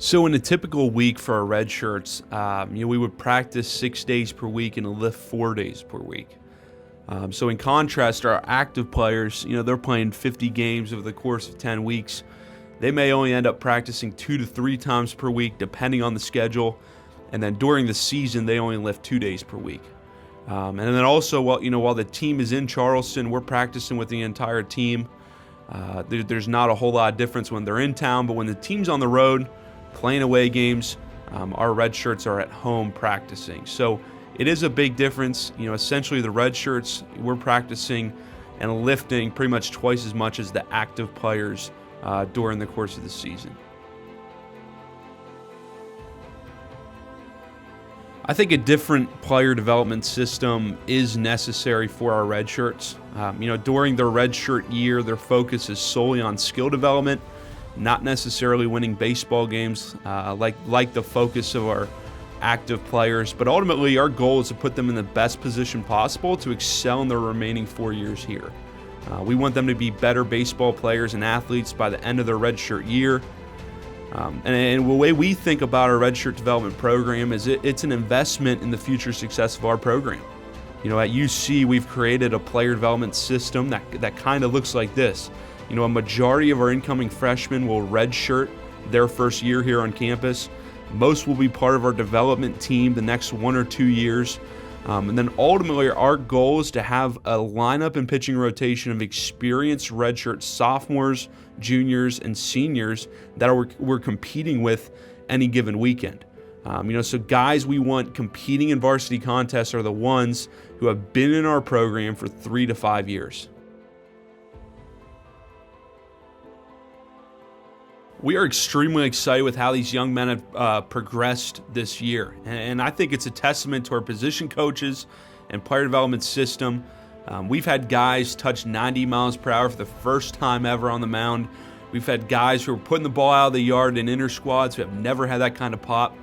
So in a typical week for our red shirts, we would practice 6 days per week and lift 4 days per week. So in contrast, our active players, they're playing 50 games over the course of 10 weeks. They may only end up practicing 2 to 3 times per week, depending on the schedule. And then during the season, they only lift 2 days per week. And then also, while the team is in Charleston, we're practicing with the entire team. There's not a whole lot of difference when they're in town, but when the team's on the road, playing away games, our red shirts are at home practicing. So it is a big difference. Essentially the red shirts, we're practicing and lifting pretty much twice as much as the active players during the course of the season. I think a different player development system is necessary for our red shirts. During their red shirt year, their focus is solely on skill development, not necessarily winning baseball games like the focus of our active players. But ultimately, our goal is to put them in the best position possible to excel in their remaining 4 years here. We want them to be better baseball players and athletes by the end of their redshirt year. And the way we think about our redshirt development program is it's an investment in the future success of our program. At UC, we've created a player development system that kind of looks like this. A majority of our incoming freshmen will redshirt their first year here on campus. Most will be part of our development team the next 1 or 2 years. And then ultimately, our goal is to have a lineup and pitching rotation of experienced redshirt sophomores, juniors, and seniors that we're competing with any given weekend. So guys we want competing in varsity contests are the ones who have been in our program for 3 to 5 years. We are extremely excited with how these young men have progressed this year. And I think it's a testament to our position coaches and player development system. We've had guys touch 90 miles per hour for the first time ever on the mound. We've had guys who are putting the ball out of the yard in inter squads who have never had that kind of pop.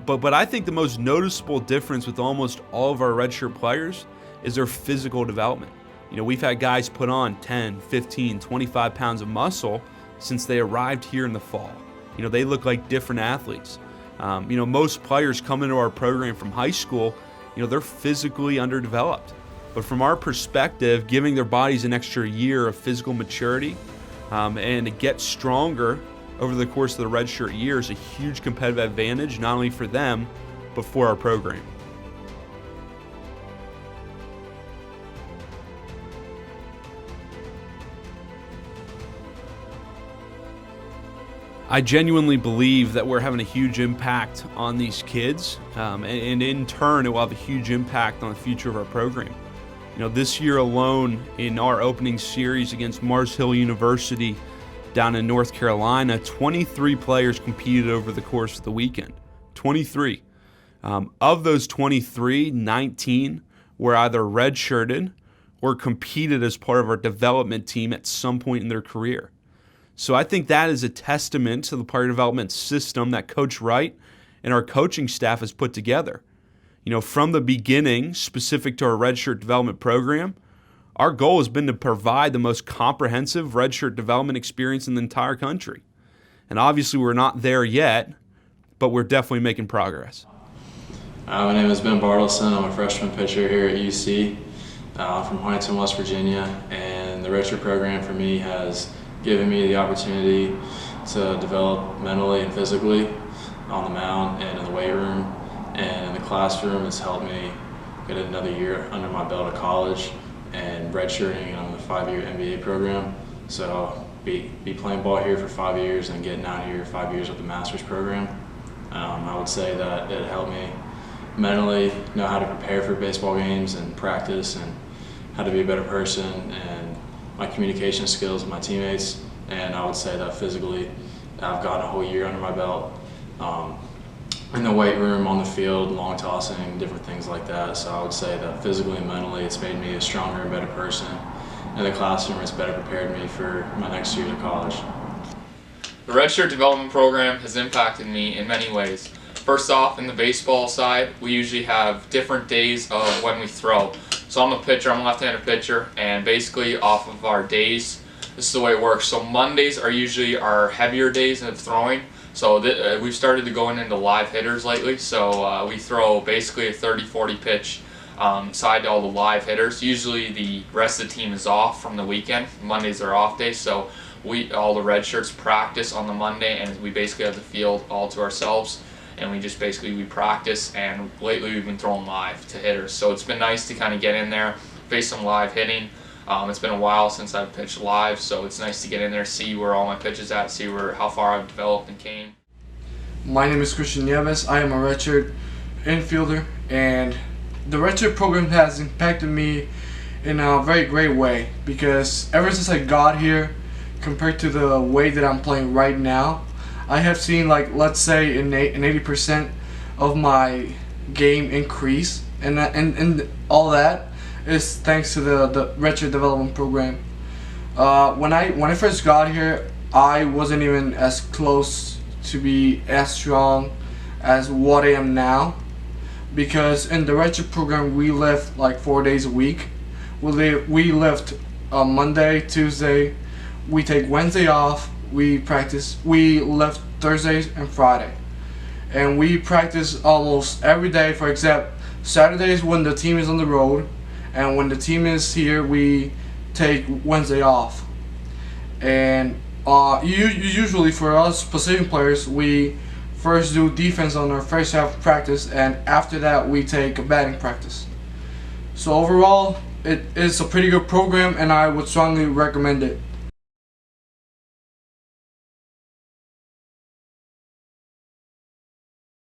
But I think the most noticeable difference with almost all of our redshirt players is their physical development. We've had guys put on 10, 15, 25 pounds of muscle since they arrived here in the fall. They look like different athletes. Most players come into our program from high school, they're physically underdeveloped. But from our perspective, giving their bodies an extra year of physical maturity and to get stronger over the course of the redshirt year is a huge competitive advantage, not only for them, but for our program. I genuinely believe that we're having a huge impact on these kids, and in turn, it will have a huge impact on the future of our program. This year alone, in our opening series against Mars Hill University down in North Carolina, 23 players competed over the course of the weekend. 23. Of those 23, 19 were either redshirted or competed as part of our development team at some point in their career. So I think that is a testament to the player development system that Coach Wright and our coaching staff has put together. From the beginning, specific to our redshirt development program, our goal has been to provide the most comprehensive redshirt development experience in the entire country. And obviously we're not there yet, but we're definitely making progress. My name is Ben Bartleson. I'm a freshman pitcher here at UC. I'm from Huntington, West Virginia, and the redshirt program for me has given me the opportunity to develop mentally and physically on the mound and in the weight room. And in the classroom, it's helped me get another year under my belt at college and redshirting, and I'm in a 5-year MBA program. So be playing ball here for 5 years and getting out here 5 years with the master's program. I would say that it helped me mentally know how to prepare for baseball games and practice and how to be a better person and my communication skills with my teammates. And I would say that physically, I've gotten a whole year under my belt in the weight room, on the field, long tossing, different things like that. So I would say that physically and mentally, it's made me a stronger and better person. In the classroom, it's better prepared me for my next year at college. The Redshirt Development Program has impacted me in many ways. First off, in the baseball side, we usually have different days of when we throw. So I'm a pitcher, I'm a left-handed pitcher, and basically off of our days, this is the way it works. So Mondays are usually our heavier days of throwing. So we've started to going into live hitters lately. So we throw basically a 30-40 pitch side to all the live hitters. Usually the rest of the team is off from the weekend. Mondays are off days, so all the red shirts practice on the Monday, and we basically have the field all to ourselves. And we practice, and lately we've been throwing live to hitters. So it's been nice to kind of get in there, face some live hitting. It's been a while since I've pitched live, so it's nice to get in there, see where all my pitches at, see how far I've developed and came. My name is Christian Nieves. I am a redshirt infielder, and the redshirt program has impacted me in a very great way, because ever since I got here, compared to the way that I'm playing right now, I have seen, like, let's say an 80% of my game increase, and all that is thanks to the Redshirt development program. When I first got here, I wasn't even as close to be as strong as what I am now, because in the Redshirt program we lift like 4 days a week. We lift Monday, Tuesday, we take Wednesday off. We lift Thursdays and Friday, and we practice almost every day, for except Saturdays when the team is on the road, and when the team is here we take Wednesday off. And usually for us position players, we first do defense on our first half of practice, and after that we take batting practice. So overall, it is a pretty good program, and I would strongly recommend it.